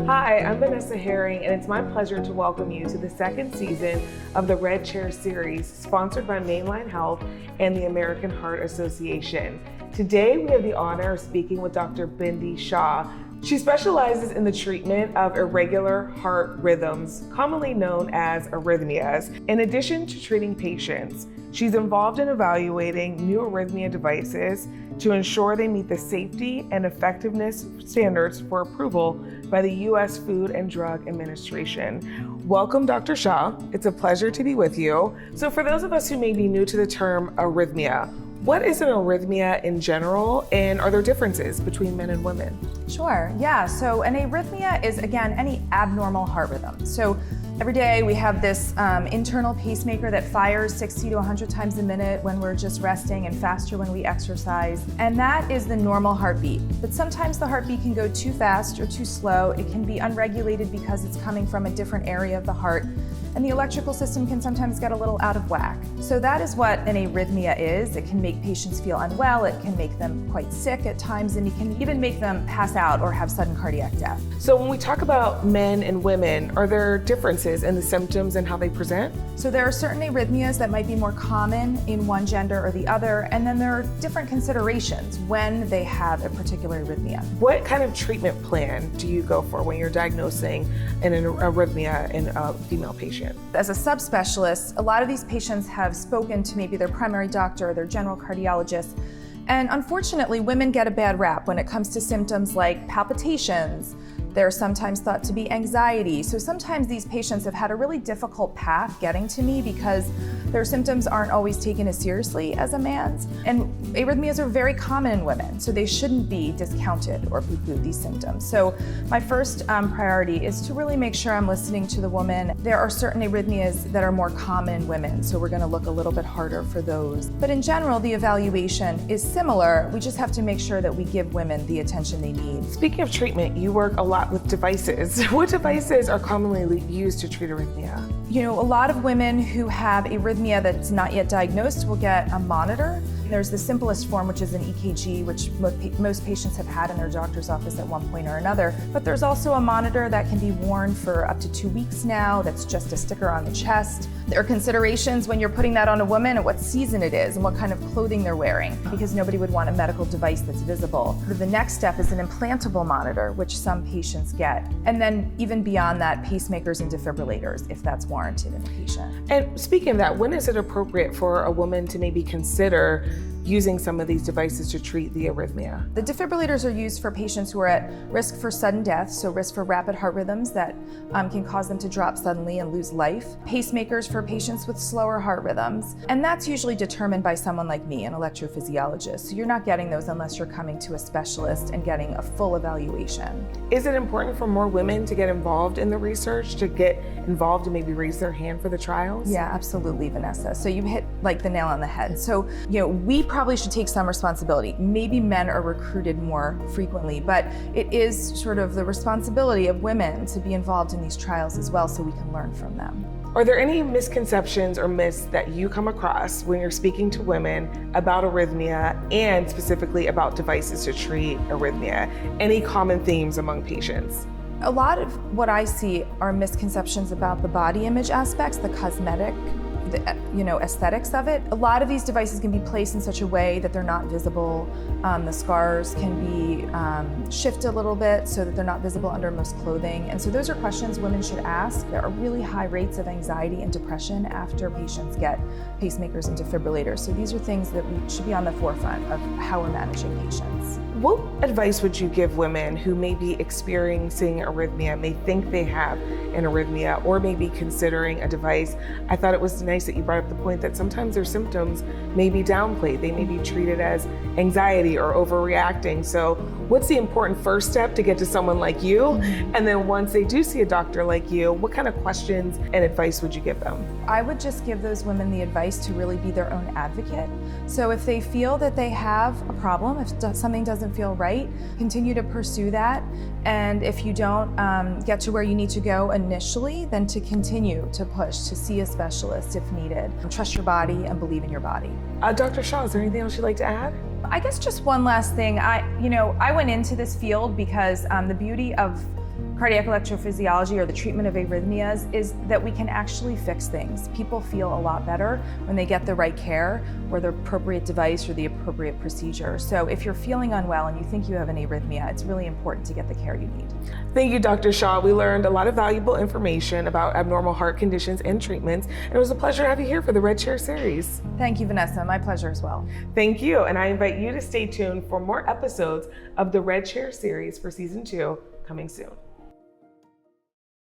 Hi, I'm Vanessa Herring, and it's my pleasure to welcome you to the second season of the Red Chair series, sponsored by Mainline Health and the American Heart Association. Today, we have the honor of speaking with Dr. Bindi Shah. She specializes in the treatment of irregular heart rhythms, commonly known as arrhythmias. In addition to treating patients, she's involved in evaluating new arrhythmia devices to ensure they meet the safety and effectiveness standards for approval by the U.S. Food and Drug Administration. Welcome, Dr. Shah. It's a pleasure to be with you. So for those of us who may be new to the term arrhythmia, what is an arrhythmia in general, and are there differences between men and women? Sure, yeah. So an arrhythmia is, again, any abnormal heart rhythm. So every day we have this internal pacemaker that fires 60 to 100 times a minute when we're just resting and faster when we exercise. And that is the normal heartbeat. But sometimes the heartbeat can go too fast or too slow. It can be unregulated because it's coming from a different area of the heart. And the electrical system can sometimes get a little out of whack. So that is what an arrhythmia is. It can make patients feel unwell, it can make them quite sick at times, and it can even make them pass out or have sudden cardiac death. So when we talk about men and women, are there differences in the symptoms and how they present? So there are certain arrhythmias that might be more common in one gender or the other, and then there are different considerations when they have a particular arrhythmia. What kind of treatment plan do you go for when you're diagnosing an arrhythmia in a female patient? As a subspecialist, a lot of these patients have spoken to maybe their primary doctor or their general cardiologist. And unfortunately, women get a bad rap when it comes to symptoms like palpitations. They're sometimes thought to be anxiety. So sometimes these patients have had a really difficult path getting to me because their symptoms aren't always taken as seriously as a man's. And arrhythmias are very common in women, so they shouldn't be discounted or poo-pooed, these symptoms. So my first priority is to really make sure I'm listening to the woman. There are certain arrhythmias that are more common in women, so we're gonna look a little bit harder for those. But in general, the evaluation is similar. We just have to make sure that we give women the attention they need. Speaking of treatment, you work a lot with devices. What devices are commonly used to treat arrhythmia? You know, a lot of women who have arrhythmia that's not yet diagnosed will get a monitor. There's the simplest form, which is an EKG, which most patients have had in their doctor's office at one point or another. But there's also a monitor that can be worn for up to 2 weeks now. That's just a sticker on the chest. There are considerations when you're putting that on a woman and what season it is and what kind of clothing they're wearing, because nobody would want a medical device that's visible. The next step is an implantable monitor, which some patients get. And then even beyond that, pacemakers and defibrillators, if that's warranted in a patient. And speaking of that, when is it appropriate for a woman to maybe consider using some of these devices to treat the arrhythmia? The defibrillators are used for patients who are at risk for sudden death, so risk for rapid heart rhythms that can cause them to drop suddenly and lose life. Pacemakers for patients with slower heart rhythms, and that's usually determined by someone like me, an electrophysiologist. So you're not getting those unless you're coming to a specialist and getting a full evaluation. Is it important for more women to get involved in the research, to get involved and maybe raise their hand for the trials? Yeah, absolutely, Vanessa. So you hit like the nail on the head. So, you know, we probably should take some responsibility. Maybe men are recruited more frequently, but it is sort of the responsibility of women to be involved in these trials as well so we can learn from them. Are there any misconceptions or myths that you come across when you're speaking to women about arrhythmia and specifically about devices to treat arrhythmia? Any common themes among patients? A lot of what I see are misconceptions about the body image aspects, the cosmetic, aesthetics of it. A lot of these devices can be placed in such a way that they're not visible. The scars can be shifted a little bit so that they're not visible under most clothing. And so those are questions women should ask. There are really high rates of anxiety and depression after patients get pacemakers and defibrillators. So these are things that we should be on the forefront of how we're managing patients. What advice would you give women who may be experiencing arrhythmia, may think they have an arrhythmia, or may be considering a device? I thought it was nice that you brought up the point that sometimes their symptoms may be downplayed. They may be treated as anxiety or overreacting. So what's the important first step to get to someone like you? And then once they do see a doctor like you, what kind of questions and advice would you give them? I would just give those women the advice to really be their own advocate. So if they feel that they have a problem, if something doesn't feel right, continue to pursue that. And if you don't get to where you need to go initially, then to continue to push to see a specialist if needed. Trust your body and believe in your body. Dr. Shah, is there anything else you'd like to add? I guess just one last thing. I went into this field because the beauty of cardiac electrophysiology or the treatment of arrhythmias is that we can actually fix things. People feel a lot better when they get the right care or the appropriate device or the appropriate procedure. So if you're feeling unwell and you think you have an arrhythmia, it's really important to get the care you need. Thank you, Dr. Shaw. We learned a lot of valuable information about abnormal heart conditions and treatments, and it was a pleasure to have you here for the Red Chair series. Thank you, Vanessa. My pleasure as well. Thank you, and I invite you to stay tuned for more episodes of the Red Chair series for season 2 coming soon.